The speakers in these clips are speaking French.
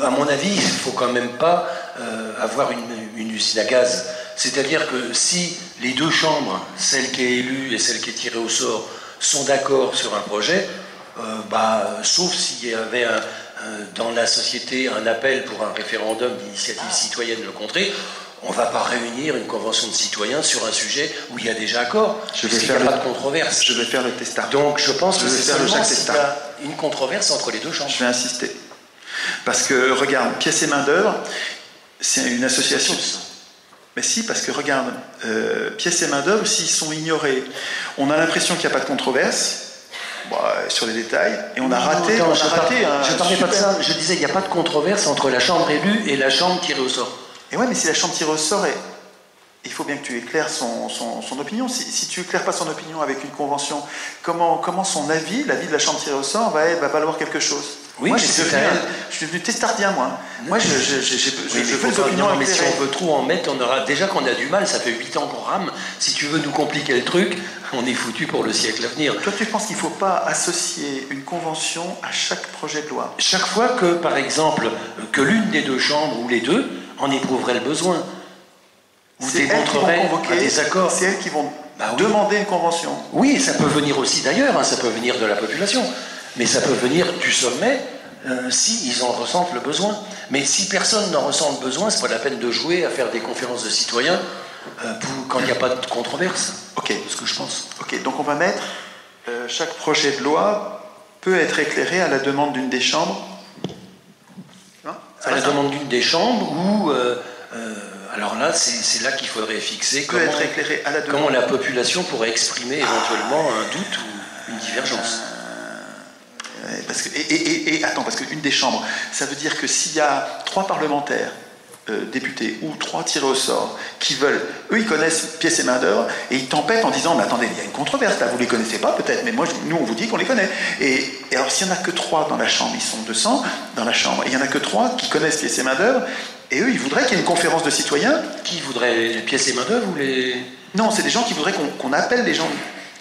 À mon avis, il ne faut quand même pas avoir une usine à gaz. C'est-à-dire que si les deux chambres, celle qui est élue et celle qui est tirée au sort, sont d'accord sur un projet, sauf s'il y avait dans la société un appel pour un référendum d'initiative citoyenne le contrer, on ne va pas réunir une convention de citoyens sur un sujet où il y a déjà accord, puisqu'il n'y a pas de controverse. Je vais faire le testard. Donc je pense que c'est seulement s'il y a une controverse entre les deux chambres. Je vais insister. Parce que, regarde, Pièces et Main-d'œuvre, c'est une association. Mais si, parce que, regarde, Pièces et Main-d'œuvre, s'ils sont ignorés, on a l'impression qu'il n'y a pas de controverse. Sur les détails, et on a raté. Je parlais pas de ça, je disais qu'il n'y a pas de controverse entre la chambre élue et la chambre tirée au sort. Et ouais, mais si la chambre tirée au sort, il faut bien que tu éclaires son opinion. Si tu éclaires pas son opinion avec une convention, comment son avis, l'avis de la chambre tirée au sort, va valoir quelque chose? Oui, moi, je suis devenu testardien, moi. Moi, je veux des opinions éclairées. Mais si on veut trop en mettre, on aura déjà qu'on a du mal, ça fait 8 ans qu'on rame. Si tu veux nous compliquer le truc, on est foutu pour le siècle à venir. Toi, tu penses qu'il ne faut pas associer une convention à chaque projet de loi? Chaque fois que, par exemple, que l'une des deux chambres ou les deux en éprouverait le besoin, vous démontrerait un désaccord. C'est elles qui vont demander une convention. Oui, ça peut venir aussi d'ailleurs, ça peut venir de la population. Mais ça peut venir du sommet si ils en ressentent le besoin. Mais si personne n'en ressent le besoin, c'est pas la peine de jouer à faire des conférences de citoyens quand il n'y a pas de controverse. Ok. C'est ce que je pense. Ok, donc on va mettre chaque projet de loi peut être éclairé à la demande d'une des chambres. À la demande d'une des chambres ou alors là, c'est là qu'il faudrait fixer comment la population pourrait exprimer éventuellement un doute ou une divergence. Attends, parce qu'une des chambres, ça veut dire que s'il y a 3 parlementaires, députés ou 3 tirés au sort, qui veulent, eux ils connaissent Pièces et Main-d'œuvre, et ils tempêtent en disant, mais attendez, il y a une controverse là, vous les connaissez pas peut-être, mais nous on vous dit qu'on les connaît. Et alors s'il n'y en a que 3 dans la chambre, ils sont 200 dans la chambre, et il n'y en a que 3 qui connaissent Pièces et Main-d'œuvre, et eux ils voudraient qu'il y ait une conférence de citoyens. Qui voudraient les Pièces et Main-d'œuvre ou les... Non, c'est des gens qui voudraient qu'on appelle les gens...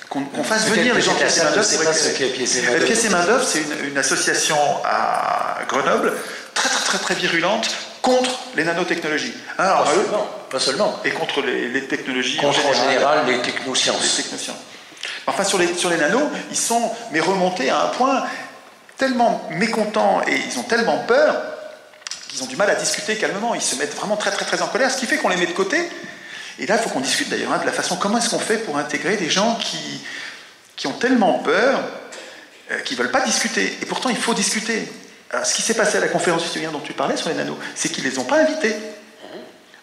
Qu'on fasse venir les gens de Pièces et Main-d'œuvre. Pièces et Main-d'œuvre, c'est une association à Grenoble, très très très très virulente, contre les nanotechnologies. Alors, pas seulement. Et contre les technologies en général, les technosciences. Enfin, sur les nanos, ils sont remontés à un point tellement mécontents et ils ont tellement peur qu'ils ont du mal à discuter calmement. Ils se mettent vraiment très très très en colère, ce qui fait qu'on les met de côté. Et là, il faut qu'on discute d'ailleurs de la façon, comment est-ce qu'on fait pour intégrer des gens qui ont tellement peur, qui ne veulent pas discuter. Et pourtant, il faut discuter. Alors, ce qui s'est passé à la conférence citoyenne dont tu parlais sur les nanos, c'est qu'ils ne les ont pas invités.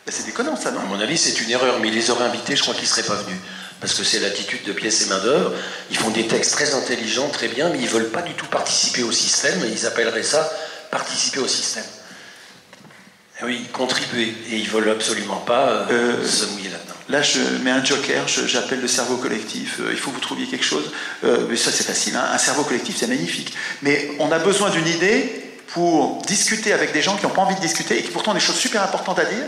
C'est déconnant, ça, non? À mon avis, c'est une erreur, mais ils les auraient invités, je crois qu'ils ne seraient pas venus. Parce que c'est l'attitude de Pièces et Main-d'œuvre. Ils font des textes très intelligents, très bien, mais ils ne veulent pas du tout participer au système, et ils appelleraient ça participer au système. Et oui, contribuer, et ils ne veulent absolument pas se mouiller là-dedans. Là, je mets un joker, j'appelle le cerveau collectif. Il faut que vous trouviez quelque chose. Mais ça, c'est facile, hein. Un cerveau collectif, c'est magnifique. Mais on a besoin d'une idée pour discuter avec des gens qui n'ont pas envie de discuter et qui pourtant ont des choses super importantes à dire.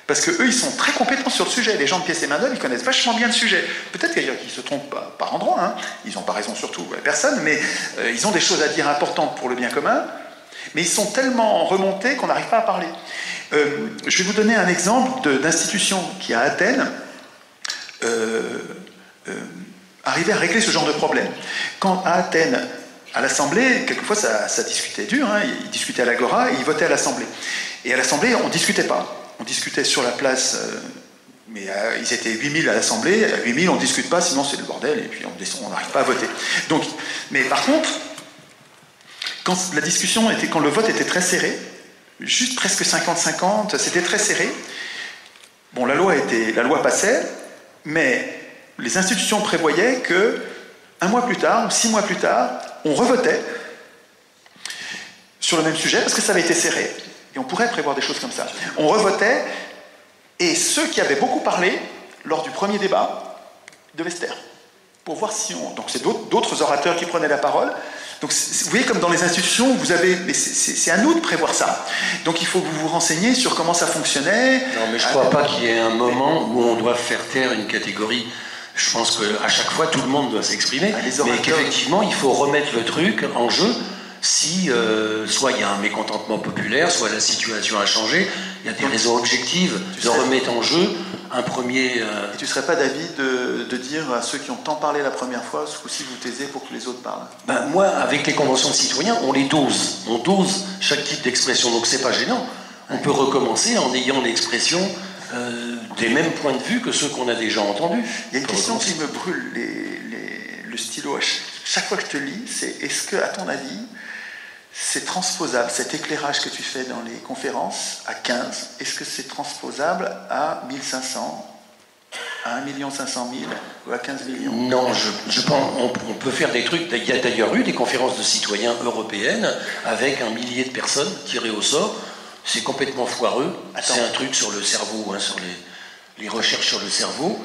Parce qu'eux, ils sont très compétents sur le sujet. Les gens de Pièces et Main-d'œuvre, ils connaissent vachement bien le sujet. Peut-être qu'ils se trompent par endroit, hein. Ils n'ont pas raison surtout, personne, mais ils ont des choses à dire importantes pour le bien commun. Mais ils sont tellement remontés qu'on n'arrive pas à parler. Je vais vous donner un exemple d'institution qui, à Athènes, arrivait à régler ce genre de problème. Quand à Athènes, à l'Assemblée, quelquefois ça discutait dur, hein, ils discutaient à l'Agora et ils votaient à l'Assemblée. Et à l'Assemblée, on ne discutait pas. On discutait sur la place, mais ils étaient 8000 à l'Assemblée, à 8000 on ne discute pas, sinon c'est le bordel, et puis on n'arrive pas à voter. Donc, mais par contre, quand le vote était très serré, juste presque 50-50, c'était très serré, bon, la loi passait, mais les institutions prévoyaient que 1 mois plus tard, ou 6 mois plus tard, on revotait sur le même sujet, parce que ça avait été serré. Et on pourrait prévoir des choses comme ça. On revotait, et ceux qui avaient beaucoup parlé, lors du premier débat, devaient se taire. Pour voir si on... Donc c'est d'autres orateurs qui prenaient la parole. Donc vous voyez, comme dans les institutions, vous avez... Mais c'est à nous de prévoir ça. Donc il faut que vous vous renseigniez sur comment ça fonctionnait. Non, mais je ne crois pas qu'il y ait un moment où on doit faire taire une catégorie. Je pense qu'à chaque fois, tout le monde doit s'exprimer. Mais qu'effectivement, il faut remettre le truc en jeu si soit il y a un mécontentement populaire, soit la situation a changé, il y a des raisons objectives de remettre en jeu un premier... Et tu ne serais pas d'avis de dire à ceux qui ont tant parlé la première fois, ce coup-ci vous taisez pour que les autres parlent? Ben, moi, avec les conventions de citoyens, on les dose. On dose chaque type d'expression, donc c'est pas gênant. On peut recommencer en ayant l'expression des mêmes points de vue que ceux qu'on a déjà entendus. Il y a une question qui me brûle le stylo à chaque fois que je te lis, c'est est-ce que, à ton avis, c'est transposable, cet éclairage que tu fais dans les conférences à 15, est-ce que c'est transposable à 1500, à 1 500 000 ou à 15 millions? Non, je pense on peut faire des trucs. Il y a d'ailleurs eu des conférences de citoyens européennes avec 1 millier de personnes tirées au sort. C'est complètement foireux. C'est un truc sur le cerveau, hein, sur les recherches sur le cerveau.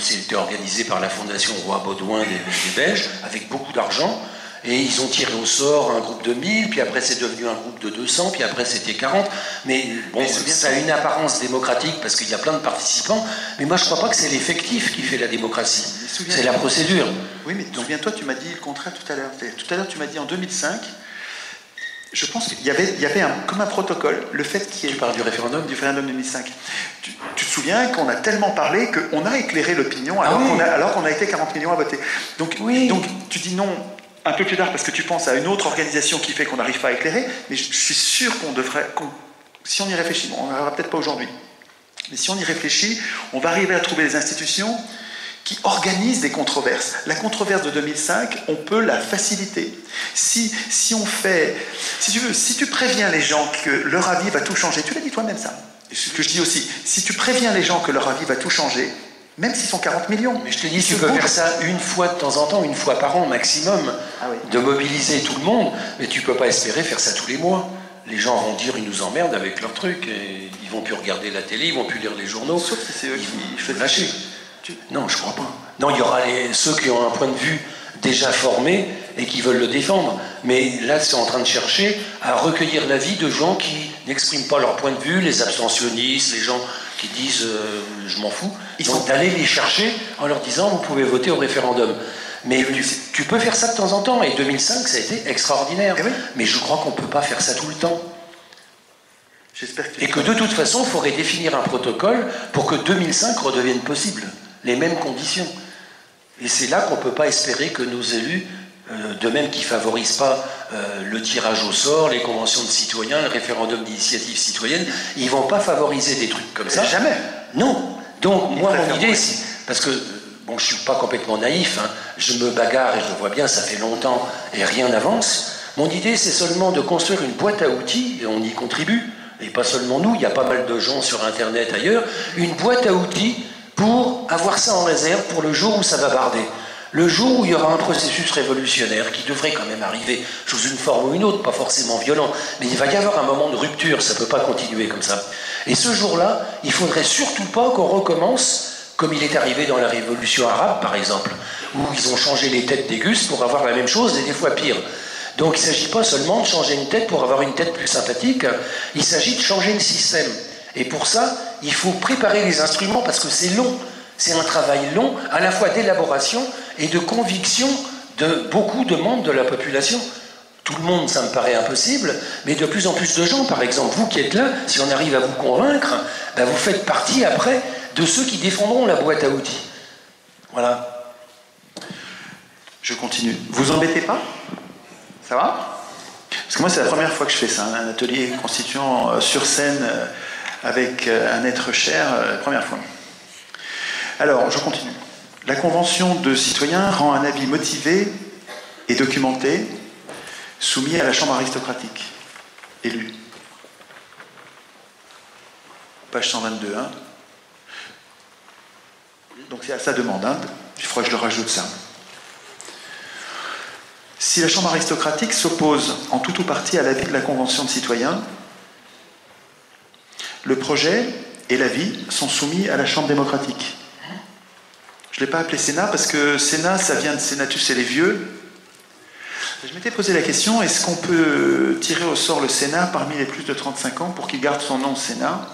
C'était organisé par la Fondation Roi Baudouin des Belges, avec beaucoup d'argent. Et ils ont tiré au sort un groupe de 1000, puis après c'est devenu un groupe de 200, puis après c'était 40. Mais bon, ça a une apparence démocratique parce qu'il y a plein de participants. Mais moi je ne crois pas que c'est l'effectif qui fait la démocratie. C'est la procédure. Oui, mais souviens-toi, tu m'as dit le contraire tout à l'heure. Tout à l'heure, tu m'as dit en 2005, je pense qu'il y avait comme un protocole, le fait qu'il y ait... Tu parles du référendum? Du référendum 2005. Tu te souviens qu'on a tellement parlé qu'on a éclairé l'opinion alors qu'on a été 40 millions à voter. Donc tu dis non un peu plus tard parce que tu penses à une autre organisation qui fait qu'on n'arrive pas à éclairer, mais je suis sûr si on y réfléchit, on n'arrivera peut-être pas aujourd'hui, mais si on y réfléchit, on va arriver à trouver des institutions qui organisent des controverses. La controverse de 2005, on peut la faciliter. Si tu préviens les gens que leur avis va tout changer, tu l'as dit toi-même ça, ce que je dis aussi, si tu préviens les gens que leur avis va tout changer, même s'ils sont 40 millions. Mais je te dis, tu peux faire ça une fois de temps en temps, une fois par an maximum, de mobiliser tout le monde, mais tu ne peux pas espérer faire ça tous les mois. Les gens vont dire, ils nous emmerdent avec leurs trucs, et ils ne vont plus regarder la télé, ils ne vont plus lire les journaux. Sauf si c'est eux qui font lâcher. Non, je ne crois pas. Non, il y aura ceux qui ont un point de vue déjà formé et qui veulent le défendre. Mais là, c'est en train de chercher à recueillir l'avis de gens qui n'expriment pas leur point de vue, les abstentionnistes, les gens qui disent je m'en fous. Donc d'aller les chercher en leur disant vous pouvez voter au référendum. Mais tu peux faire ça de temps en temps. Et 2005, ça a été extraordinaire. Oui. Mais je crois qu'on ne peut pas faire ça tout le temps. Et que de toute façon, il faudrait définir un protocole pour que 2005 redevienne possible. Les mêmes conditions. Et c'est là qu'on ne peut pas espérer que nos élus, de même qu'ils ne favorisent pas le tirage au sort, les conventions de citoyens, le référendum d'initiative citoyenne, ils ne vont pas favoriser des trucs comme ça. Jamais. Non. Donc, moi, mon idée, parce que, bon, je ne suis pas complètement naïf, hein, je me bagarre et je le vois bien, ça fait longtemps et rien n'avance. Mon idée, c'est seulement de construire une boîte à outils, et on y contribue, et pas seulement nous, il y a pas mal de gens sur Internet ailleurs, une boîte à outils pour avoir ça en réserve pour le jour où ça va barder. Le jour où il y aura un processus révolutionnaire qui devrait quand même arriver sous une forme ou une autre, pas forcément violent, mais il va y avoir un moment de rupture, ça ne peut pas continuer comme ça. Et ce jour-là, il ne faudrait surtout pas qu'on recommence comme il est arrivé dans la révolution arabe, par exemple, où ils ont changé les têtes des gus pour avoir la même chose et des fois pire. Donc il ne s'agit pas seulement de changer une tête pour avoir une tête plus sympathique, il s'agit de changer le système. Et pour ça, il faut préparer les instruments parce que c'est long. C'est un travail long, à la fois d'élaboration et de conviction de beaucoup de membres de la population. Tout le monde, ça me paraît impossible, mais de plus en plus de gens, par exemple, vous qui êtes là, si on arrive à vous convaincre, ben vous faites partie après de ceux qui défendront la boîte à outils. Voilà. Je continue. Vous embêtez pas? Ça va? Parce que moi, c'est la première fois que je fais ça, un atelier constituant sur scène avec un être cher, première fois. Alors, je continue. La Convention de citoyens rend un avis motivé et documenté, soumis à la Chambre aristocratique, élue. Page 122, hein. Donc c'est à sa demande, hein. Il faudra que je le rajoute ça. Si la Chambre aristocratique s'oppose en tout ou partie à l'avis de la Convention de citoyens, le projet et l'avis sont soumis à la Chambre démocratique. Je ne l'ai pas appelé Sénat parce que Sénat, ça vient de Sénatus et les vieux. Je m'étais posé la question, est-ce qu'on peut tirer au sort le Sénat parmi les plus de 35 ans pour qu'il garde son nom Sénat?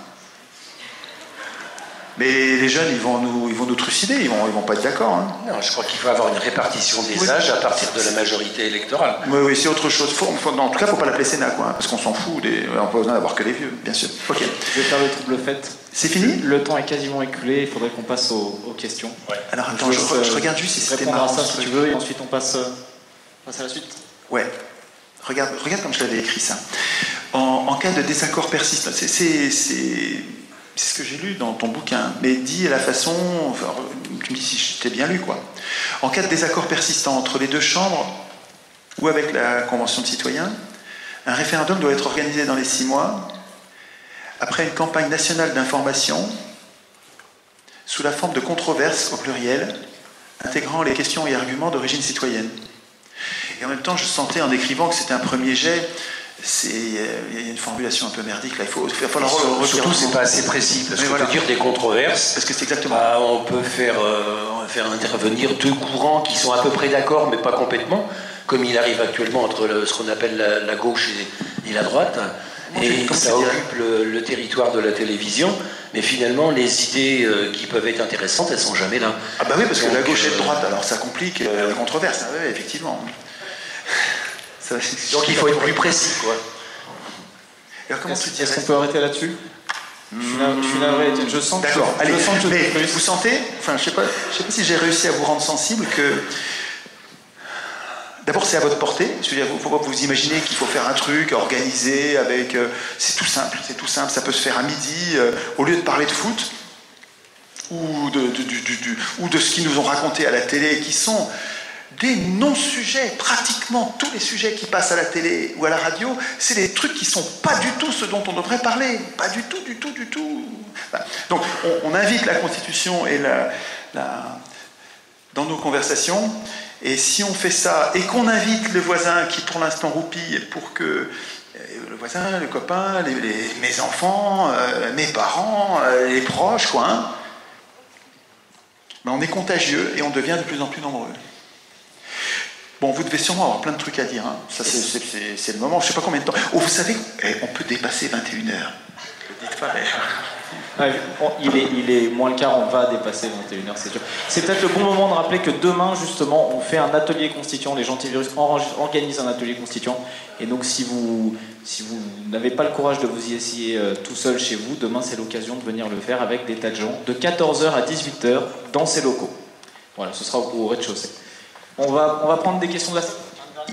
Mais les jeunes, ils vont nous trucider, ils vont pas être d'accord. Hein. Non, je crois qu'il faut avoir une répartition des âges à partir de la majorité électorale. Oui, c'est autre chose. En tout cas, il ne faut pas l'appeler Sénat, quoi, hein, parce qu'on s'en fout. On n'a pas besoin d'avoir que les vieux, bien sûr. Ok. Je vais faire le triple fait. C'est fini? Le temps est quasiment écoulé, il faudrait qu'on passe aux questions. Ouais. Alors attends, je regarde juste si c'était marrant. Répondre à ça si tu veux, et ensuite on passe à la suite. Ouais. Regarde comme je l'avais écrit ça. En cas de désaccord persistant, c'est ce que j'ai lu dans ton bouquin, mais dit à la façon, enfin, tu me dis si je t'ai bien lu, quoi. En cas de désaccord persistant entre les deux chambres ou avec la Convention de citoyens, un référendum doit être organisé dans les 6 mois, après une campagne nationale d'information, sous la forme de controverses au pluriel, intégrant les questions et arguments d'origine citoyenne. Et en même temps, je sentais en écrivant que c'était un premier jet. Il y a une formulation un peu merdique là. Il va falloir surtout, c'est pas assez précis parce que voilà. Dire des controverses. Parce que c'est exactement. On peut faire intervenir 2 courants qui sont à peu près d'accord, mais pas complètement, comme il arrive actuellement entre ce qu'on appelle la gauche et la droite. Et ça occupe le territoire de la télévision, mais finalement, les idées qui peuvent être intéressantes, elles sont jamais là. Ah bah oui, parce que la gauche et la droite, alors ça complique la controverse. Ah oui, effectivement. Donc il faut être plus précis, quoi. Est-ce qu'on peut arrêter là-dessus? Je suis navré. Je sens que d'accord. Allez, mais je vous sentez, enfin, je sais pas si j'ai réussi à vous rendre sensible que. D'abord, c'est à votre portée. Il ne faut pas vous imaginer qu'il faut faire un truc organisé avec. C'est tout simple. Ça peut se faire à midi, au lieu de parler de foot ou de ce qu'ils nous ont raconté à la télé, qui sont des non-sujets. Pratiquement tous les sujets qui passent à la télé ou à la radio, c'est des trucs qui ne sont pas du tout ce dont on devrait parler. Pas du tout. Enfin, donc, on invite la Constitution et dans nos conversations. Et si on fait ça, et qu'on invite le voisin qui pour l'instant roupille pour que le voisin, le copain, mes enfants, mes parents, les proches, quoi, hein, ben on est contagieux et on devient de plus en plus nombreux. Bon, vous devez sûrement avoir plein de trucs à dire. Hein. Ça, c'est le moment, je ne sais pas combien de temps. Oh, vous savez, on peut dépasser 21h. Ne dites pas, mais... Il est moins le quart, on va dépasser 21h, c'est sûr. C'est peut-être le bon moment de rappeler que demain, justement, on fait un atelier constituant. Les Gentivirus organisent un atelier constituant. Et donc, si vous n'avez pas le courage de vous y essayer tout seul chez vous, demain, c'est l'occasion de venir le faire avec des tas de gens, de 14h à 18h, dans ces locaux. Voilà, ce sera au rez-de-chaussée. On va prendre des questions de la...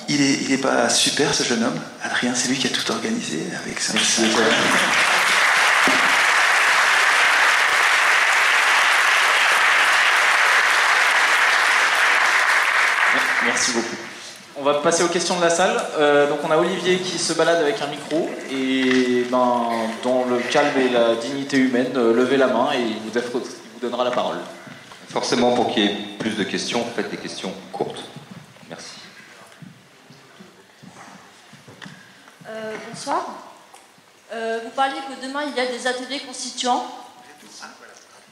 Il est pas super, ce jeune homme, Adrien, c'est lui qui a tout organisé avec ça. Merci beaucoup. On va passer aux questions de la salle. Donc on a Olivier qui se balade avec un micro et dans le calme et la dignité humaine, levez la main et il vous donnera la parole. Forcément, pour qu'il y ait plus de questions, faites des questions courtes. Merci. Bonsoir. Vous parliez que demain il y a des ateliers constituants.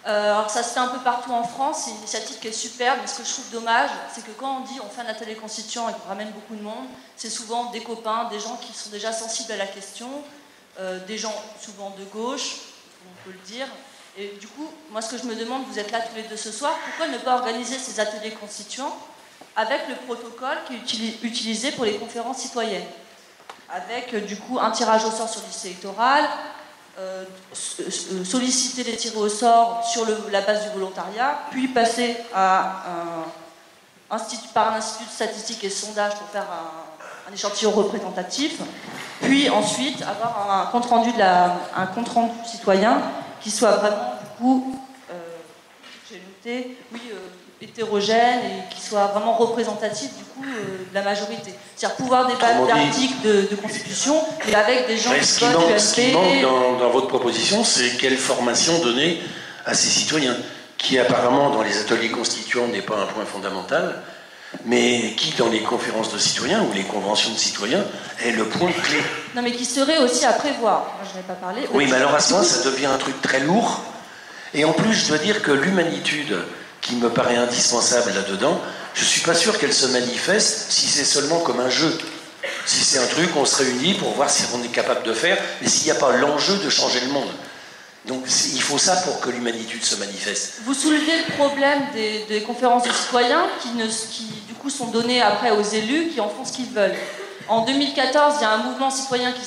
Alors ça se fait un peu partout en France, c'est une initiative qui est superbe, mais ce que je trouve dommage, c'est que quand on dit on fait un atelier constituant et qu'on ramène beaucoup de monde, c'est souvent des copains, des gens qui sont déjà sensibles à la question, des gens souvent de gauche, on peut le dire. Et du coup, moi ce que je me demande, vous êtes là tous les deux ce soir, pourquoi ne pas organiser ces ateliers constituants avec le protocole qui est utilisé pour les conférences citoyennes, avec du coup un tirage au sort sur liste électorale, solliciter les tirés au sort sur la base du volontariat, puis passer par un institut de statistique et de sondage pour faire un échantillon représentatif, puis ensuite avoir un compte rendu citoyen qui soit vraiment du coup, j'ai noté, hétérogène et qui soit vraiment représentatif du coup de la majorité. C'est-à-dire pouvoir débattre d'articles de constitution, mais avec des gens qui votent UMP. Ce qui manque dans votre proposition, c'est quelle formation donner à ces citoyens, qui apparemment dans les ateliers constituants n'est pas un point fondamental, mais qui dans les conférences de citoyens ou les conventions de citoyens est le point clé. Non mais qui serait aussi à prévoir. Moi je n'ai pas parlé. Oui, mais alors à ce moment, ça devient un truc très lourd. Et en plus, je dois dire que l'humanitude qui me paraît indispensable là-dedans, je ne suis pas sûr qu'elle se manifeste si c'est seulement comme un jeu. Si c'est un truc, on se réunit pour voir si on est capable de faire, mais s'il n'y a pas l'enjeu de changer le monde. Donc il faut ça pour que l'humanitude se manifeste. Vous soulevez le problème des conférences de citoyens qui du coup sont données après aux élus qui en font ce qu'ils veulent. En 2014, il y a un mouvement citoyen qui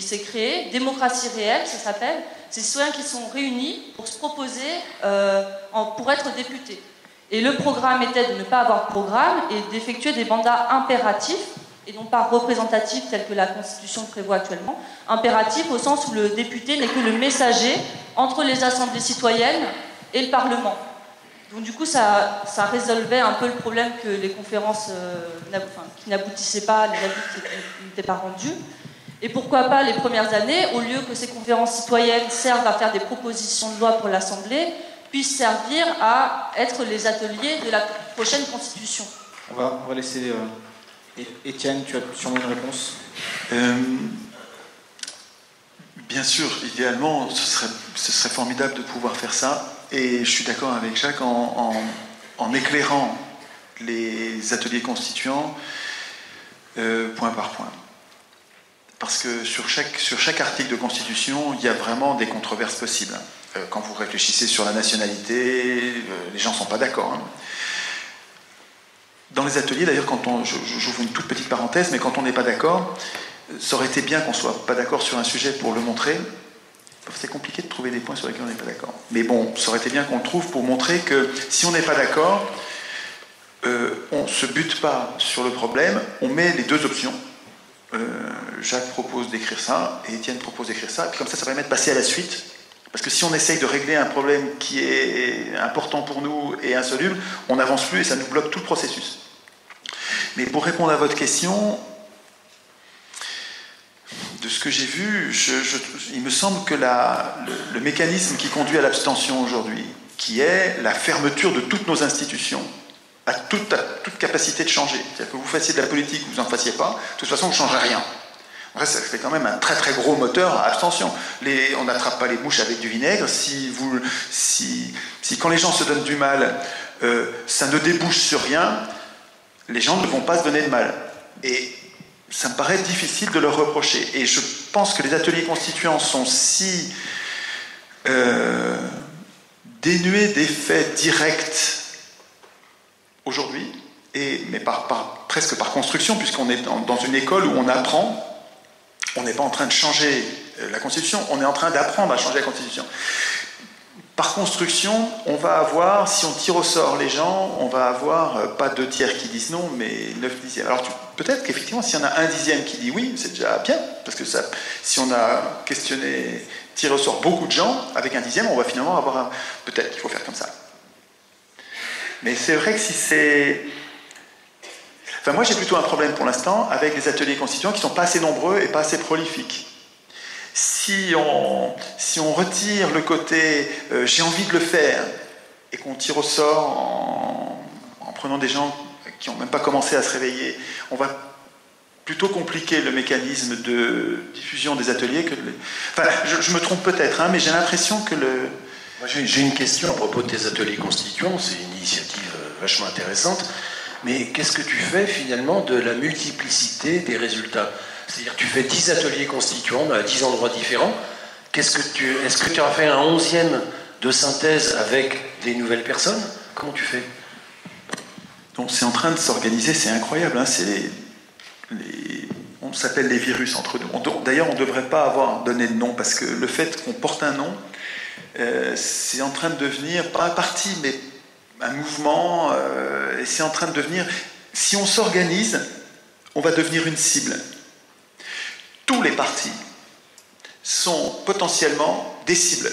s'est créé, Démocratie réelle, ça s'appelle. C'est des citoyens qui sont réunis pour se proposer pour être députés. Et le programme était de ne pas avoir de programme et d'effectuer des mandats impératifs, et non pas représentatifs tels que la Constitution le prévoit actuellement. Impératifs au sens où le député n'est que le messager entre les assemblées citoyennes et le Parlement. Donc du coup, ça résolvait un peu le problème que les conférences qui n'aboutissaient pas, les avis n'étaient pas rendus. Et pourquoi pas, les premières années, au lieu que ces conférences citoyennes servent à faire des propositions de loi pour l'Assemblée, puissent servir à être les ateliers de la prochaine Constitution. On va laisser... Étienne, tu as sûrement une réponse. Bien sûr, idéalement, ce serait formidable de pouvoir faire ça. Et je suis d'accord avec Jacques en éclairant les ateliers constituants point par point. Parce que sur chaque article de Constitution, il y a vraiment des controverses possibles. Quand vous réfléchissez sur la nationalité, les gens ne sont pas d'accord. Hein. Dans les ateliers, d'ailleurs, j'ouvre une toute petite parenthèse, mais quand on n'est pas d'accord, ça aurait été bien qu'on ne soit pas d'accord sur un sujet pour le montrer. C'est compliqué de trouver des points sur lesquels on n'est pas d'accord. Mais bon, ça aurait été bien qu'on le trouve pour montrer que si on n'est pas d'accord, on ne se bute pas sur le problème, on met les deux options. Jacques propose d'écrire ça, et Étienne propose d'écrire ça, et puis comme ça permet de passer à la suite. Parce que si on essaye de régler un problème qui est important pour nous et insoluble, on n'avance plus et ça nous bloque tout le processus. Mais pour répondre à votre question, de ce que j'ai vu, il me semble que le mécanisme qui conduit à l'abstention aujourd'hui, qui est la fermeture de toutes nos institutions, à toute capacité de changer. C'est-à-dire que vous fassiez de la politique ou vous n'en fassiez pas, de toute façon, vous ne changerez rien. En fait, ça fait quand même un très très gros moteur à abstention. On n'attrape pas les mouches avec du vinaigre. Si quand les gens se donnent du mal, ça ne débouche sur rien, les gens ne vont pas se donner de mal. Et ça me paraît difficile de leur reprocher. Et je pense que les ateliers constituants sont si dénués d'effets directs aujourd'hui, mais presque par construction, puisqu'on est dans une école où on apprend. On n'est pas en train de changer la Constitution, on est en train d'apprendre à changer la Constitution. Par construction, on va avoir, si on tire au sort les gens, on va avoir pas 2 tiers qui disent non, mais 9 dixièmes. Alors peut-être qu'effectivement, s'il y en a 1 dixième qui dit oui, c'est déjà bien, parce que si on a questionné, tiré au sort beaucoup de gens, avec 1 dixième, on va finalement avoir peut-être qu'il faut faire comme ça. Mais c'est vrai que si c'est... Enfin, moi, j'ai plutôt un problème pour l'instant avec les ateliers constituants qui ne sont pas assez nombreux et pas assez prolifiques. Si on retire le côté j'ai envie de le faire et qu'on tire au sort en prenant des gens qui n'ont même pas commencé à se réveiller, on va plutôt compliquer le mécanisme de diffusion des ateliers que Enfin, je me trompe peut-être, hein, mais j'ai l'impression que Moi, j'ai une question à propos de tes ateliers constituants. C'est une initiative vachement intéressante. Mais qu'est-ce que tu fais finalement de la multiplicité des résultats? C'est-à-dire que tu fais 10 ateliers constituants à 10 endroits différents. Est-ce que tu as fait un 11e de synthèse avec des nouvelles personnes? Comment tu fais? Donc c'est en train de s'organiser, c'est incroyable. Hein, on s'appelle les virus entre nous. D'ailleurs, on ne devrait pas avoir donné de nom, parce que le fait qu'on porte un nom, c'est en train de devenir, pas un parti, mais un mouvement, et c'est en train de devenir... Si on s'organise, on va devenir une cible. Tous les partis sont potentiellement des cibles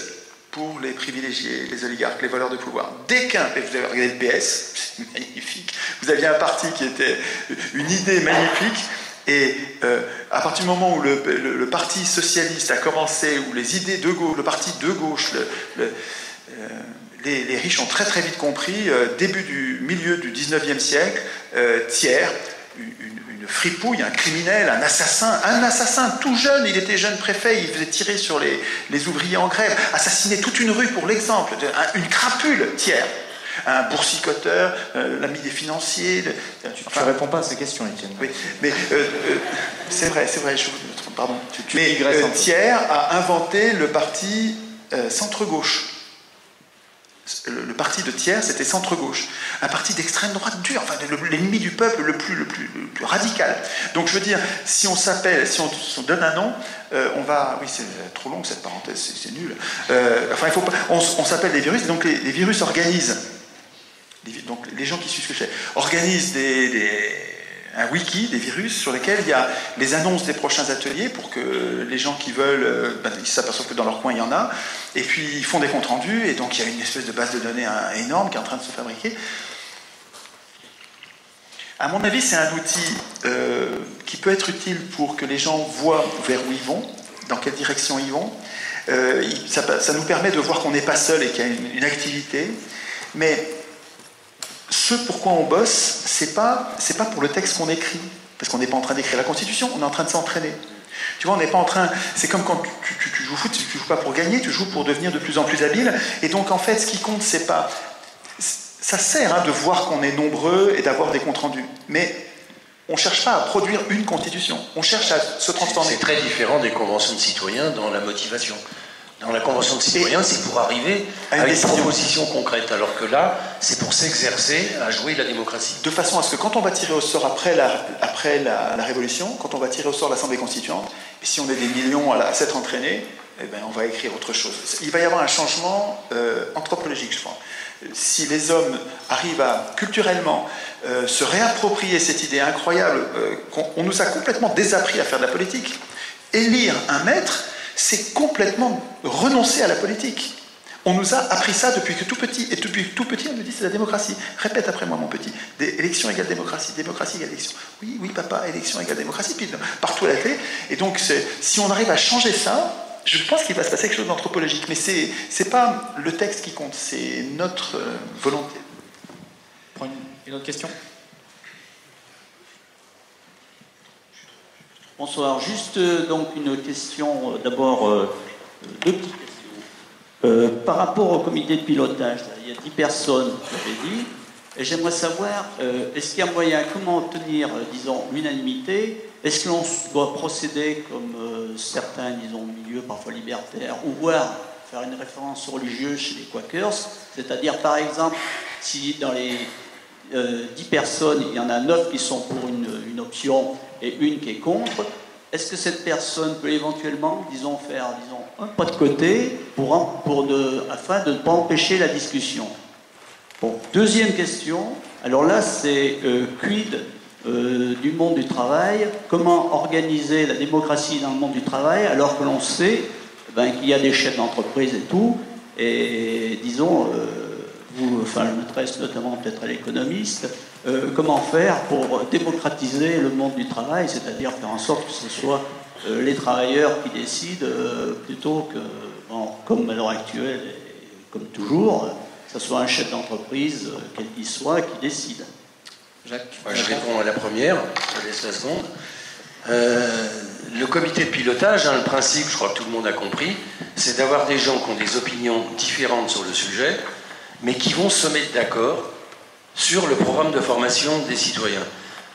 pour les privilégiés, les oligarques, les voleurs de pouvoir. Dès qu'un... Vous avez regardé le PS, c'est magnifique. Vous aviez un parti qui était une idée magnifique, et à partir du moment où le parti socialiste a commencé, où les idées de gauche, le parti de gauche, les riches ont très très vite compris, milieu du 19e siècle, Thiers, une fripouille, un criminel, un assassin tout jeune, il était jeune préfet, il faisait tirer sur les ouvriers en grève, assassiner toute une rue pour l'exemple, une crapule, Thiers, un boursicoteur, l'ami des financiers... Tu ne réponds pas à ces questions, Étienne. Oui, mais c'est vrai, pardon. Mais Thiers a inventé le parti centre-gauche. Le parti de Thiers, c'était centre-gauche. Un parti d'extrême droite dur, enfin, l'ennemi du peuple le plus radical. Donc je veux dire, si on donne un nom, on va... Oui, c'est trop long cette parenthèse, c'est nul. Enfin, il faut pas... On s'appelle des virus, donc les virus organisent... Donc les gens qui suivent ce que je fais organisent un wiki des virus sur lesquels il y a les annonces des prochains ateliers pour que les gens qui veulent, ils s'aperçoivent que dans leur coin il y en a, et puis ils font des comptes rendus, et donc il y a une espèce de base de données énorme qui est en train de se fabriquer. À mon avis, c'est un outil qui peut être utile pour que les gens voient vers où ils vont, dans quelle direction ils vont. Ça nous permet de voir qu'on n'est pas seul et qu'il y a une activité, mais ce pourquoi on bosse, c'est pas pour le texte qu'on écrit, parce qu'on n'est pas en train d'écrire la Constitution, on est en train de s'entraîner. Tu vois, on n'est pas en train... C'est comme quand tu joues au foot, tu joues pas pour gagner, tu joues pour devenir de plus en plus habile, et donc en fait, ce qui compte, c'est pas... Ça sert de voir qu'on est nombreux et d'avoir des comptes rendus, mais on ne cherche pas à produire une Constitution, on cherche à se transformer. C'est très différent des conventions de citoyens dans la motivation. Dans la convention de citoyens, c'est pour arriver à une proposition concrète, alors que là, c'est pour s'exercer à jouer la démocratie. De façon à ce que quand on va tirer au sort après la Révolution, quand on va tirer au sort l'Assemblée constituante, et si on est des millions à s'être entraînés, eh ben, on va écrire autre chose. Il va y avoir un changement anthropologique, je pense. Si les hommes arrivent à culturellement se réapproprier cette idée incroyable qu'on nous a complètement désappris à faire de la politique, élire un maître, c'est complètement renoncer à la politique. On nous a appris ça depuis que tout petit, et depuis tout petit, on nous dit c'est la démocratie. Répète après moi, mon petit. Élection égale démocratie, démocratie égale élection. Oui, oui, papa, élection égale démocratie, puis partout à la télé. Et donc, si on arrive à changer ça, je pense qu'il va se passer quelque chose d'anthropologique. Mais c'est pas le texte qui compte, c'est notre volonté. Une autre question ? Bonsoir. Juste donc une question, d'abord deux petites questions. Par rapport au comité de pilotage, là, il y a 10 personnes, vous l'avez dit, et j'aimerais savoir, est-ce qu'il y a moyen, comment obtenir, disons, l'unanimité? Est-ce que l'on doit procéder comme certains, disons, milieux parfois libertaires, ou voir faire une référence religieuse chez les Quakers, c'est-à-dire par exemple, si dans les 10 personnes, il y en a 9 qui sont pour une option et une qui est contre, est-ce que cette personne peut éventuellement, disons, faire un pas de côté afin de ne pas empêcher la discussion? Bon, deuxième question, alors là c'est quid du monde du travail, comment organiser la démocratie dans le monde du travail alors que l'on sait qu'il y a des chefs d'entreprise et tout, et disons... je m'adresse notamment peut-être à l'économiste, comment faire pour démocratiser le monde du travail, c'est-à-dire faire en sorte que ce soit les travailleurs qui décident plutôt que, comme à l'heure actuelle, et comme toujours, que ce soit un chef d'entreprise, quel qu'il soit, qui décide. Jacques. Je réponds à la première, je laisse la seconde. Le comité de pilotage, le principe, je crois que tout le monde a compris, c'est d'avoir des gens qui ont des opinions différentes sur le sujet, mais qui vont se mettre d'accord sur le programme de formation des citoyens.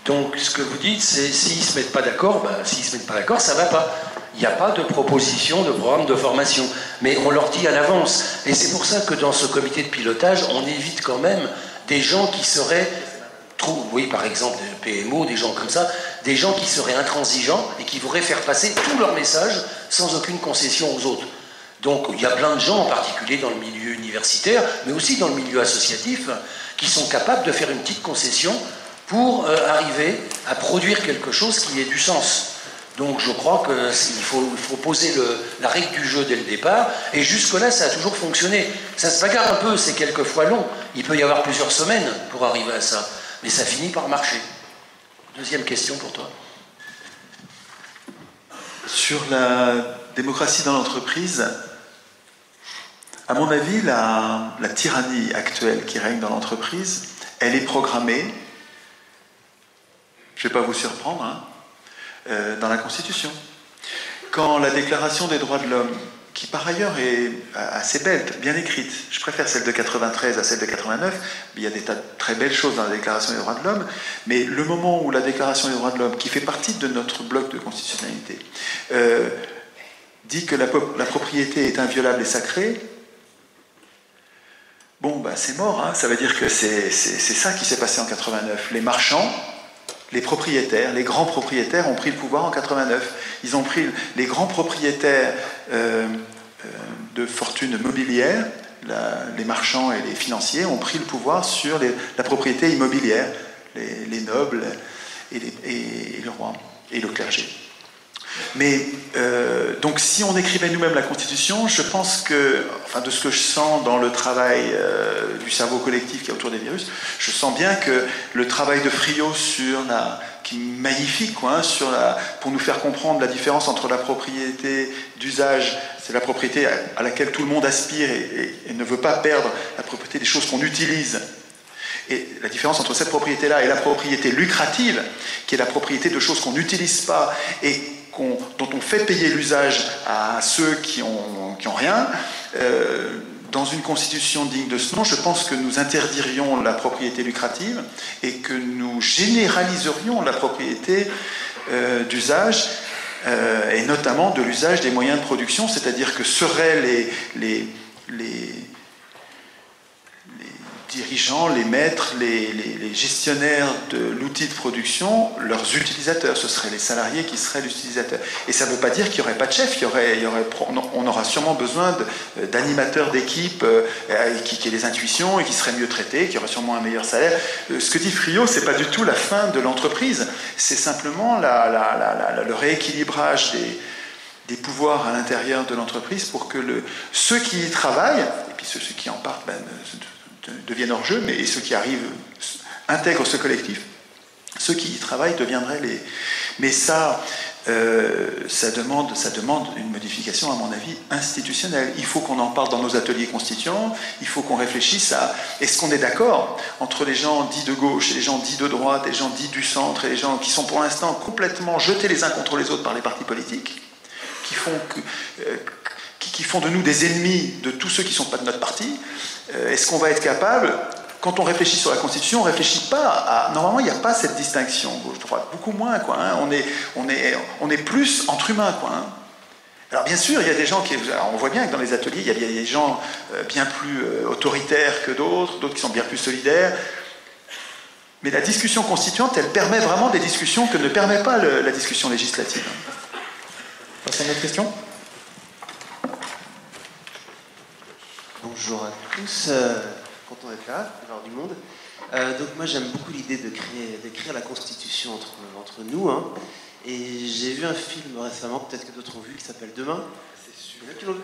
Donc, ce que vous dites, c'est s'ils ne se mettent pas d'accord, ça ne va pas. Il n'y a pas de proposition de programme de formation. Mais on leur dit à l'avance. Et c'est pour ça que dans ce comité de pilotage, on évite quand même des gens qui seraient, oui, par exemple, des PMO, des gens comme ça, des gens qui seraient intransigeants et qui voudraient faire passer tous leurs messages sans aucune concession aux autres. Donc il y a plein de gens, en particulier dans le milieu universitaire, mais aussi dans le milieu associatif, qui sont capables de faire une petite concession pour arriver à produire quelque chose qui ait du sens. Donc je crois qu'il faut poser la règle du jeu dès le départ, et jusque-là ça a toujours fonctionné. Ça se bagarre un peu, c'est quelquefois long, il peut y avoir plusieurs semaines pour arriver à ça, mais ça finit par marcher. Deuxième question pour toi. Sur la démocratie dans l'entreprise, à mon avis, la tyrannie actuelle qui règne dans l'entreprise, elle est programmée, je ne vais pas vous surprendre, dans la Constitution. Quand la Déclaration des droits de l'homme, qui par ailleurs est assez belle, bien écrite, je préfère celle de 93 à celle de 89, il y a des tas de très belles choses dans la Déclaration des droits de l'homme, mais le moment où la Déclaration des droits de l'homme, qui fait partie de notre bloc de constitutionnalité, dit que la propriété est inviolable et sacrée, bon, ben, c'est mort, hein. Ça veut dire que c'est ça qui s'est passé en 89. Les marchands, les propriétaires, les grands propriétaires ont pris le pouvoir en 89. Ils ont pris les grands propriétaires de fortune mobilière, les marchands et les financiers ont pris le pouvoir sur la propriété immobilière, les nobles et le roi et le clergé. Mais donc si on écrivait nous-mêmes la Constitution, je pense que, enfin de ce que je sens dans le travail du cerveau collectif qui est autour des virus, je sens bien que le travail de Friot qui est magnifique, quoi, hein, pour nous faire comprendre la différence entre la propriété d'usage, c'est la propriété à laquelle tout le monde aspire et ne veut pas perdre, la propriété des choses qu'on utilise. Et la différence entre cette propriété-là et la propriété lucrative, qui est la propriété de choses qu'on n'utilise pas et dont on fait payer l'usage à ceux qui ont rien, dans une constitution digne de ce nom, je pense que nous interdirions la propriété lucrative et que nous généraliserions la propriété d'usage, et notamment de l'usage des moyens de production, c'est-à-dire que seraient les dirigeants, les maîtres, les gestionnaires de l'outil de production, leurs utilisateurs, ce seraient les salariés qui seraient l'utilisateur. Et ça ne veut pas dire qu'il n'y aurait pas de chef, on aura sûrement besoin d'animateurs d'équipe qui aient des intuitions et qui seraient mieux traités, qui auraient sûrement un meilleur salaire. Ce que dit Friot, ce n'est pas du tout la fin de l'entreprise, c'est simplement le rééquilibrage des pouvoirs à l'intérieur de l'entreprise pour que ceux qui y travaillent, et puis ceux qui en partent, deviennent hors jeu, mais ceux qui arrivent intègrent ce collectif. Ceux qui y travaillent deviendraient les... Mais ça demande une modification, à mon avis, institutionnelle. Il faut qu'on en parle dans nos ateliers constituants, il faut qu'on réfléchisse à... Est-ce qu'on est d'accord entre les gens dits de gauche et les gens dits de droite, et les gens dits du centre, et les gens qui sont pour l'instant complètement jetés les uns contre les autres par les partis politiques, qui font de nous des ennemis de tous ceux qui ne sont pas de notre parti? Est-ce qu'on va être capable, quand on réfléchit sur la Constitution, on ne réfléchit pas à... Normalement, il n'y a pas cette distinction gauche-droite, beaucoup moins, quoi, hein. On est plus entre humains, quoi, hein. Alors bien sûr, il y a des gens qui... On voit bien que dans les ateliers, il y a des gens bien plus autoritaires que d'autres qui sont bien plus solidaires. Mais la discussion constituante, elle permet vraiment des discussions que ne permet pas la discussion législative. Passons à notre question. Bonjour à tous, content d'être là, alors du monde. Donc moi j'aime beaucoup l'idée d'écrire la Constitution entre nous, hein. Et j'ai vu un film récemment, peut-être que d'autres ont vu, qui s'appelle Demain. C'est sûr. Il y en a qui l'ont vu.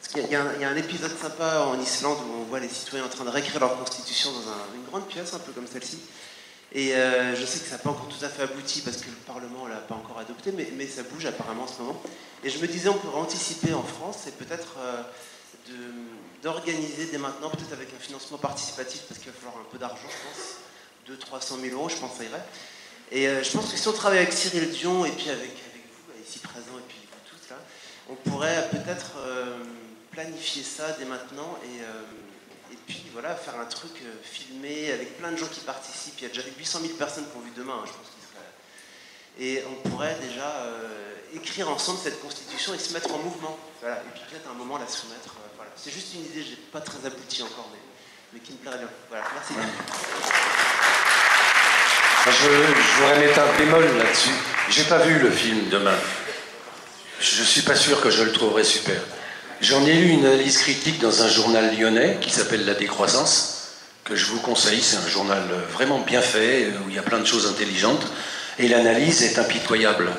Parce qu'il y a un épisode sympa en Islande où on voit les citoyens en train de réécrire leur Constitution dans une grande pièce, un peu comme celle-ci. Et je sais que ça n'a pas encore tout à fait abouti parce que le Parlement ne l'a pas encore adopté, mais ça bouge apparemment en ce moment. Et je me disais, on pourrait anticiper en France et peut-être d'organiser dès maintenant, peut-être avec un financement participatif, parce qu'il va falloir un peu d'argent, je pense, 200 000 €, je pense que ça irait. Et je pense que si on travaille avec Cyril Dion et puis avec vous, ici présents, et puis vous tous là, on pourrait peut-être planifier ça dès maintenant et puis voilà, faire un truc filmé avec plein de gens qui participent. Il y a déjà 800 000 personnes qui ont vu Demain, hein, je pense qu'il serait... Et on pourrait déjà écrire ensemble cette Constitution et se mettre en mouvement. Voilà. Et puis peut-être à un moment la soumettre. Voilà. C'est juste une idée, j'ai pas très abouti encore, mais qui me plairait bien. Voilà, merci. Je voudrais mettre un bémol là-dessus. J'ai pas vu le film Demain. Je suis pas sûr que je le trouverai super. J'en ai lu une analyse critique dans un journal lyonnais qui s'appelle La Décroissance, que je vous conseille. C'est un journal vraiment bien fait, où il y a plein de choses intelligentes. Et l'analyse est impitoyable.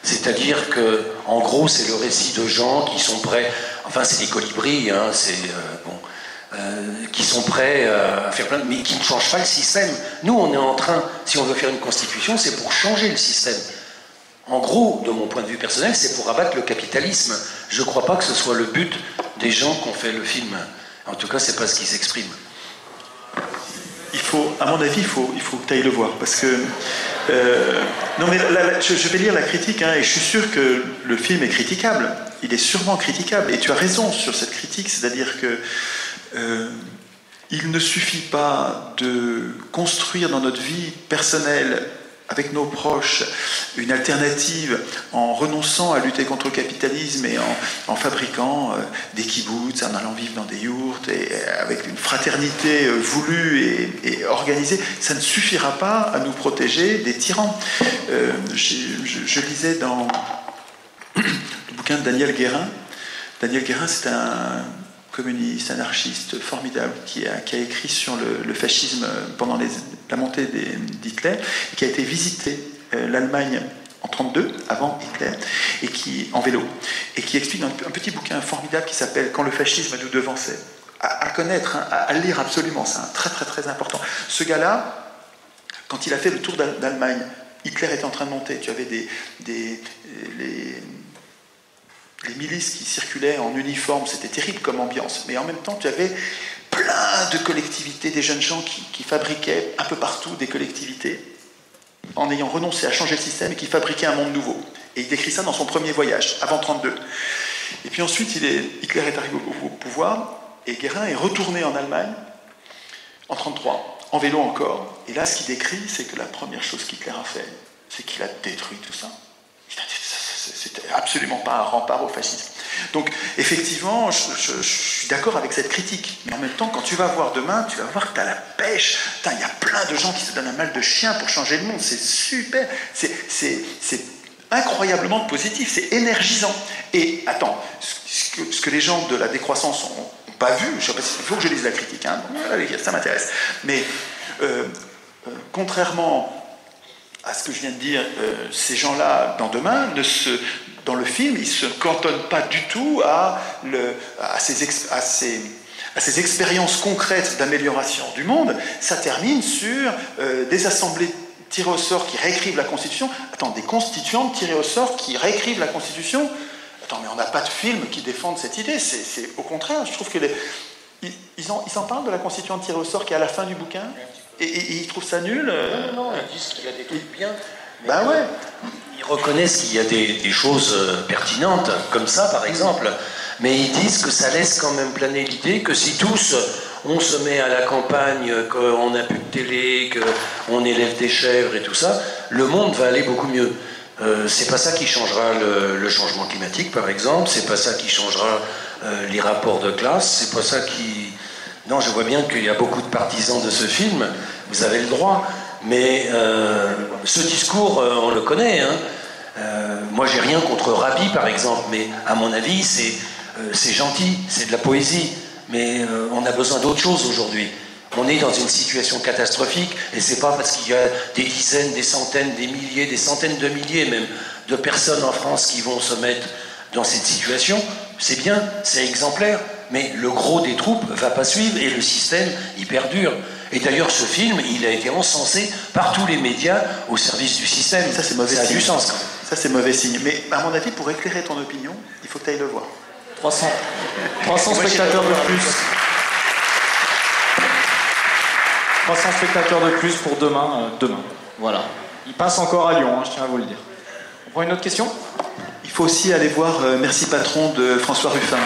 C'est-à-dire que, en gros, c'est le récit de gens qui sont prêts... Enfin, c'est des colibris, hein, qui sont prêts à faire plein de... mais qui ne changent pas le système. Nous, on est en train, si on veut faire une constitution, c'est pour changer le système. En gros, de mon point de vue personnel, c'est pour abattre le capitalisme. Je ne crois pas que ce soit le but des gens qui ont fait le film. En tout cas, c'est pas ce qui s'exprime. À mon avis, il faut que tu ailles le voir, parce que... non, mais je vais lire la critique, hein, et je suis sûr que le film est critiquable. Il est sûrement critiquable, et tu as raison sur cette critique, c'est-à-dire que il ne suffit pas de construire dans notre vie personnelle avec nos proches une alternative en renonçant à lutter contre le capitalisme et en fabriquant des kibbutz, en allant vivre dans des yourtes et avec une fraternité voulue et organisée, ça ne suffira pas à nous protéger des tyrans. Je lisais dans le bouquin de Daniel Guérin. Daniel Guérin, c'est un communiste, anarchiste formidable qui a écrit sur le fascisme pendant la montée d'Hitler, et qui a été visiter l'Allemagne en 1932, avant Hitler, en vélo, et qui explique dans un petit bouquin formidable qui s'appelle « Quand le fascisme nous devançait ». À connaître, hein, à lire absolument, c'est très très très important. Ce gars-là, quand il a fait le tour d'Allemagne, Hitler était en train de monter, tu avais les milices qui circulaient en uniforme, c'était terrible comme ambiance, mais en même temps tu avais plein de collectivités, des jeunes gens qui fabriquaient un peu partout des collectivités en ayant renoncé à changer le système et qui fabriquaient un monde nouveau. Et il décrit ça dans son premier voyage, avant 1932. Et puis ensuite, Hitler est arrivé au pouvoir et Guérin est retourné en Allemagne en 1933, en vélo encore. Et là, ce qu'il décrit, c'est que la première chose qu'Hitler a fait, c'est qu'il a détruit tout ça. C'était absolument pas un rempart au fascisme. Donc, effectivement, je suis d'accord avec cette critique. Mais en même temps, quand tu vas voir demain, tu vas voir que tu as la pêche. Putain, il y a plein de gens qui se donnent un mal de chien pour changer le monde. C'est super. C'est incroyablement positif. C'est énergisant. Et attends, ce que les gens de la décroissance n'ont pas vu, je sais pas, il faut que je lise la critique. Hein, ça m'intéresse. Mais contrairement à ce que je viens de dire, ces gens-là, dans Demain, dans le film, ils ne se cantonnent pas du tout à ces expériences concrètes d'amélioration du monde. Ça termine sur des assemblées tirées au sort qui réécrivent la Constitution. Attends, des constituantes tirées au sort qui réécrivent la Constitution. Attends, mais on n'a pas de film qui défende cette idée. C'est au contraire, je trouve que ils en parlent de la constituante tirée au sort qui est à la fin du bouquin. Et ils trouvent ça nul. Non, ils disent qu'il y a des trucs bien. Ben ouais. Ils reconnaissent qu'il y a des choses pertinentes, comme ça par exemple, mais ils disent que ça laisse quand même planer l'idée que si tous on se met à la campagne, qu'on n'a plus de télé, qu'on élève des chèvres et tout ça, le monde va aller beaucoup mieux. C'est pas ça qui changera le changement climatique par exemple, c'est pas ça qui changera les rapports de classe, c'est pas ça qui... Non, je vois bien qu'il y a beaucoup de partisans de ce film, vous avez le droit, mais ce discours, on le connaît. Hein. Moi, j'ai rien contre Rabi, par exemple, mais à mon avis, c'est gentil, c'est de la poésie, mais on a besoin d'autre chose aujourd'hui. On est dans une situation catastrophique, et c'est pas parce qu'il y a des dizaines, des centaines, des milliers, des centaines de milliers même de personnes en France qui vont se mettre dans cette situation. C'est bien, c'est exemplaire, mais le gros des troupes ne va pas suivre et le système, il perdure. Et d'ailleurs, ce film, il a été encensé par tous les médias au service du système. Ça, c'est mauvais signe. Ça a du sens, quand même. Ça, c'est mauvais signe. Mais à mon avis, pour éclairer ton opinion, il faut que tu ailles le voir. 300 spectateurs de plus. 300 spectateurs de plus pour demain. Voilà. Il passe encore à Lyon, hein, je tiens à vous le dire. On prend une autre question ? Il faut aussi aller voir Merci Patron de François Ruffin.